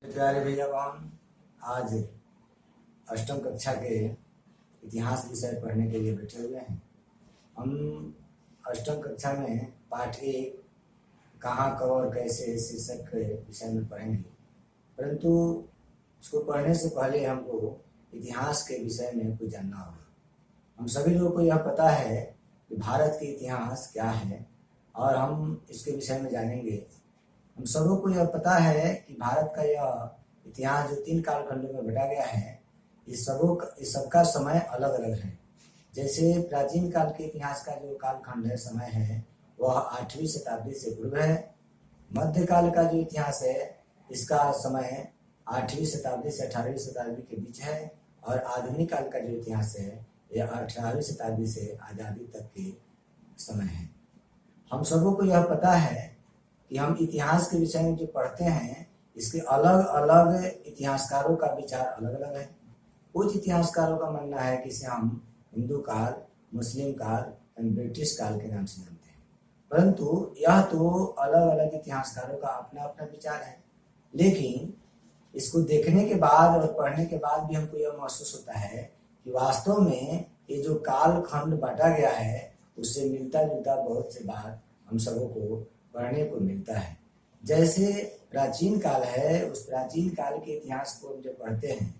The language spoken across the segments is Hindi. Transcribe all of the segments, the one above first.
प्यारे भैया बहन, आज अष्टम कक्षा के इतिहास विषय पढ़ने के लिए बैठे हुए हैं। हम अष्टम कक्षा में पाठ एक कहाँ कब और कैसे शीर्षक के विषय में पढ़ेंगे, परंतु इसको पढ़ने से पहले हमको इतिहास के विषय में कुछ जानना होगा। हम सभी लोगों को यह पता है कि भारत के इतिहास क्या है और हम इसके विषय में जानेंगे। हम सबों को यह पता है कि भारत का यह इतिहास जो 3 कालखंडों में बटा गया है, इस सबका समय अलग अलग है। जैसे प्राचीन काल के इतिहास का जो कालखंड है, समय है, वह 8वीं शताब्दी से पूर्व है। मध्यकाल का जो इतिहास है, इसका समय 8वीं शताब्दी से 18वीं शताब्दी के बीच है। और आधुनिक काल का जो इतिहास है, यह 18वीं शताब्दी से आज़ादी तक के समय है। हम सबों को यह पता है कि हम इतिहास के विषय में जो पढ़ते हैं, इसके अलग अलग इतिहासकारों का विचार अलग अलग है। कुछ इतिहासकारों का मानना है कि इसे हम हिंदू काल, मुस्लिम काल एवं ब्रिटिश काल के नाम से जानते हैं, परंतु यह तो अलग अलग इतिहासकारों का अपना अपना विचार है। लेकिन इसको देखने के बाद और पढ़ने के बाद भी हमको यह महसूस होता है कि वास्तव में ये जो कालखंड बांटा गया है, उससे मिलता जुलता बहुत से बात हम सबों को पढ़ने को मिलता है। जैसे प्राचीन काल है, उस प्राचीन काल के इतिहास को हम जब पढ़ते हैं,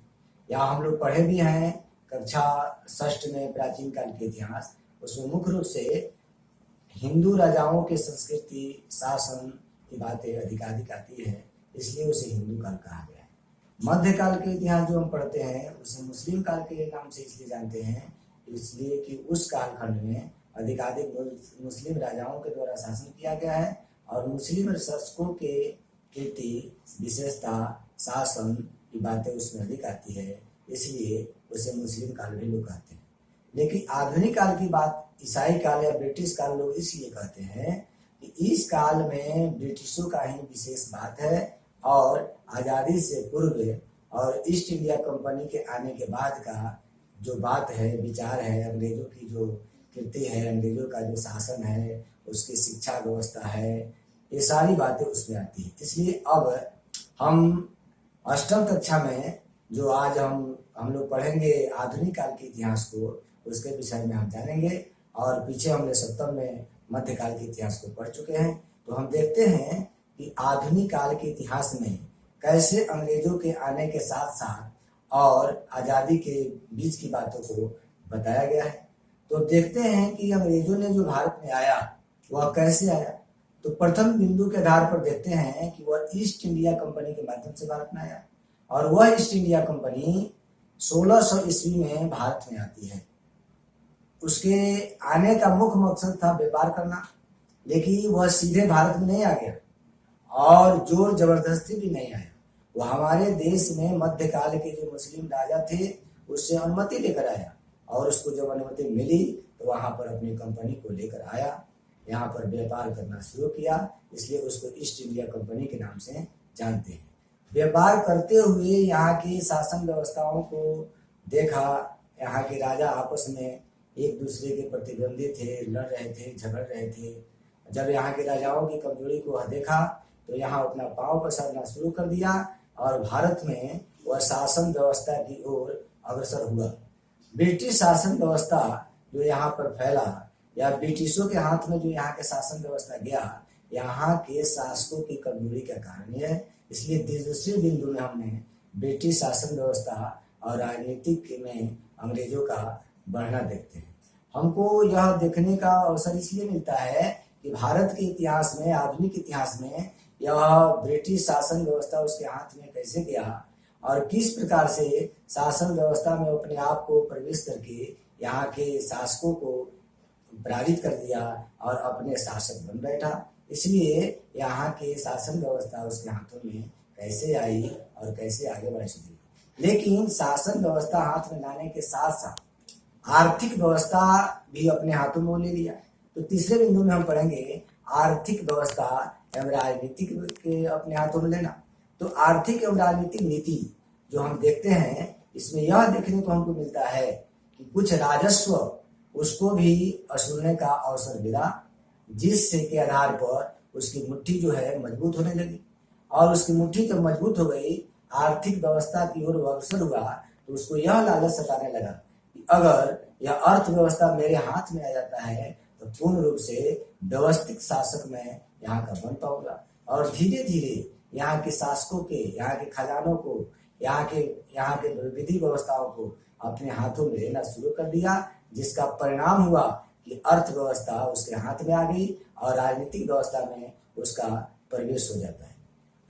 या हम लोग पढ़े भी हैं कक्षा 6 में प्राचीन काल के इतिहास, उसमें मुख्य रूप से हिंदू राजाओं के संस्कृति, शासन की बातें अधिकाधिक आती है, इसलिए उसे हिंदू काल कहा गया है। मध्यकाल के इतिहास जो हम पढ़ते हैं, उसे मुस्लिम काल के नाम से इसलिए जानते हैं, इसलिए कि उस कालखंड में अधिकाधिक मुस्लिम राजाओं के द्वारा शासन किया गया है और मुस्लिम शासकों के कीर्ति, विशेषता, शासन की बातें उसमें अधिक आती है, इसलिए उसे मुस्लिम काल भी लोग कहते हैं। लेकिन आधुनिक काल की बात ईसाई काल या ब्रिटिश काल लोग इसलिए कहते हैं कि इस काल में ब्रिटिशों का ही विशेष बात है और आज़ादी से पूर्व और ईस्ट इंडिया कंपनी के आने के बाद का जो बात है, विचार है, अंग्रेजों की जो कीर्ति है, अंग्रेजों का जो शासन है, उसकी शिक्षा व्यवस्था है, ये सारी बातें उसमें आती है। इसलिए अब हम अष्टम कक्षा में जो आज हम लोग पढ़ेंगे आधुनिक काल के इतिहास को, उसके विषय में हम जानेंगे। और पीछे हमने सप्तम में मध्यकाल के इतिहास को पढ़ चुके हैं, तो हम देखते हैं कि आधुनिक काल के इतिहास में कैसे अंग्रेजों के आने के साथ साथ और आज़ादी के बीच की बातों को बताया गया है। तो देखते हैं कि अंग्रेजों ने जो भारत में आया, वह कैसे आया। तो प्रथम बिंदु के आधार पर देखते हैं कि वह ईस्ट इंडिया कंपनी के माध्यम से भारत में आया और वह ईस्ट इंडिया कंपनी 1600 ईस्वी में भारत में आती है। उसके आने का मुख्य मकसद था व्यापार करना, लेकिन वह सीधे भारत में नहीं आ गया और जोर जबरदस्ती भी नहीं आया। वह हमारे देश में मध्यकाल के जो मुस्लिम राजा थे, उससे अनुमति लेकर आया और उसको जब अनुमति मिली तो वहां पर अपनी कंपनी को लेकर आया, यहाँ पर व्यापार करना शुरू किया, इसलिए उसको ईस्ट इंडिया कंपनी के नाम से जानते हैं। व्यापार करते हुए यहाँ की शासन व्यवस्थाओं को देखा, यहाँ के राजा आपस में एक दूसरे के प्रतिद्वंदी थे, लड़ रहे थे, झगड़ रहे थे। जब यहाँ के राजाओं की कमजोरी को देखा तो यहाँ अपना पांव पसारना शुरू कर दिया और भारत में वह शासन व्यवस्था की ओर अग्रसर हुआ। ब्रिटिश शासन व्यवस्था जो यहाँ पर फैला या ब्रिटिशों के हाथ में जो यहाँ के शासन व्यवस्था गया, यहाँ के शासकों की कमजोरी का कारण है। इसलिए दूसरे बिंदु में हमने ब्रिटिश शासन व्यवस्था और राजनीतिक में अंग्रेजों का बढ़ना देखते हैं। हमको यह देखने का अवसर इसलिए मिलता है कि भारत के इतिहास में, आधुनिक इतिहास में, यह ब्रिटिश शासन व्यवस्था उसके हाथ में कैसे गया और किस प्रकार से शासन व्यवस्था में अपने आप को प्रवेश करके यहाँ के शासकों को पराजित कर दिया और अपने शासक बन बैठा। इसलिए यहाँ के शासन व्यवस्था उसके हाथों में कैसे आई और कैसे आगे बढ़ सकी। लेकिन शासन व्यवस्था हाथ में लाने के साथ साथ आर्थिक व्यवस्था भी अपने हाथों में ले लिया। तो तीसरे बिंदु में हम पढ़ेंगे आर्थिक व्यवस्था एवं राजनीतिक के अपने हाथों में लेना। तो आर्थिक एवं राजनीतिक नीति जो हम देखते हैं, इसमें यह देखने को हमको मिलता है कि कुछ राजस्व उसको भी वसूलने का अवसर मिला, जिससे के आधार पर उसकी मुट्ठी जो है मजबूत होने लगी और उसकी मुट्ठी जब मजबूत हो गई आर्थिक व्यवस्था की ओर अग्रसर हुआ तो उसको यह लालच सताने लगा कि अगर यह अर्थव्यवस्था मेरे हाथ में आ जाता है तो पूर्ण रूप से व्यवस्थित शासक मैं यहाँ का बन पाऊंगा। और धीरे धीरे यहाँ के शासकों के, यहाँ के खजानों को, यहाँ के विधि व्यवस्थाओं को अपने हाथों में लेना शुरू कर दिया, जिसका परिणाम हुआ कि अर्थव्यवस्था उसके हाथ में आ गई और राजनीतिक व्यवस्था में उसका प्रवेश हो जाता है।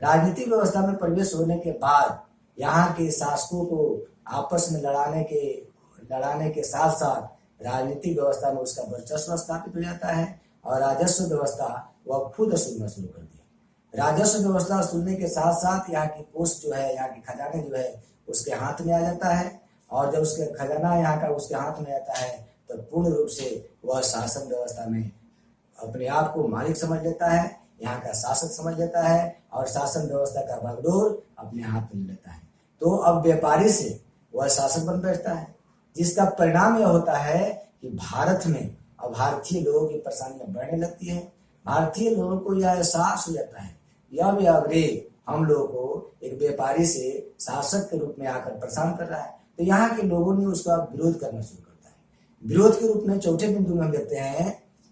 राजनीतिक व्यवस्था में प्रवेश होने के बाद यहाँ के शासकों को आपस में लड़ाने के साथ साथ राजनीतिक व्यवस्था में उसका वर्चस्व स्थापित हो जाता है और राजस्व व्यवस्था वह खुद वसूलना शुरू कर दिया। राजस्व व्यवस्था वसूलने के साथ साथ यहाँ की पोस्ट जो है, यहाँ के खजाने जो है उसके हाथ में आ जाता है और जब उसके खजाना यहाँ का उसके हाथ में आता है तो पूर्ण रूप से वह शासन व्यवस्था में अपने आप को मालिक समझ लेता है, यहाँ का शासक समझ लेता है और शासन व्यवस्था का बागडोर अपने हाथ में लेता है। तो अब व्यापारी से वह शासक बन बैठता है, जिसका परिणाम यह होता है कि भारत में अब भारतीय लोगों की परेशानियां बढ़ने लगती है। भारतीय लोगों को यह एहसास हो जाता है यह भी अंग्रेज हम लोगों को एक व्यापारी से शासक के रूप में आकर परेशान कर रहा है। तो यहाँ के लोगों ने उसका विरोध करना शुरू करता है। विरोध के रूप में चौथे बिंदु में हम देखते हैं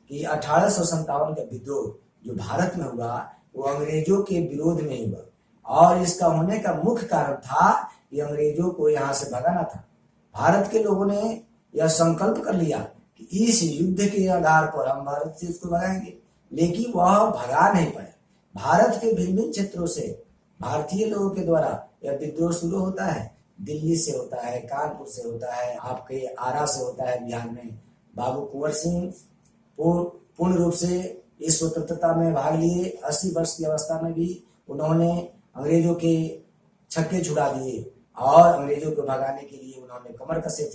कि 1857 का विद्रोह जो भारत में हुआ वो अंग्रेजों के विरोध में ही हुआ और इसका होने का मुख्य कारण था कि अंग्रेजों को यहाँ से भगाना था। भारत के लोगों ने यह संकल्प कर लिया कि इस युद्ध के आधार पर हम भारत से इसको भगाएंगे, लेकिन वह भगा नहीं पाया। भारत के भिन्न भिन्न क्षेत्रों से भारतीय लोगों के द्वारा यह विद्रोह शुरू होता है। दिल्ली से होता है, कानपुर से होता है, आपके आरा से होता है बिहार में। बाबू कुंवर सिंह पूर्ण रूप से इस स्वतंत्रता में भाग लिए। 80 वर्ष की अवस्था में भी उन्होंने अंग्रेजों के छक्के छुड़ा दिए और अंग्रेजों को भगाने के लिए उन्होंने कमर कसे थे।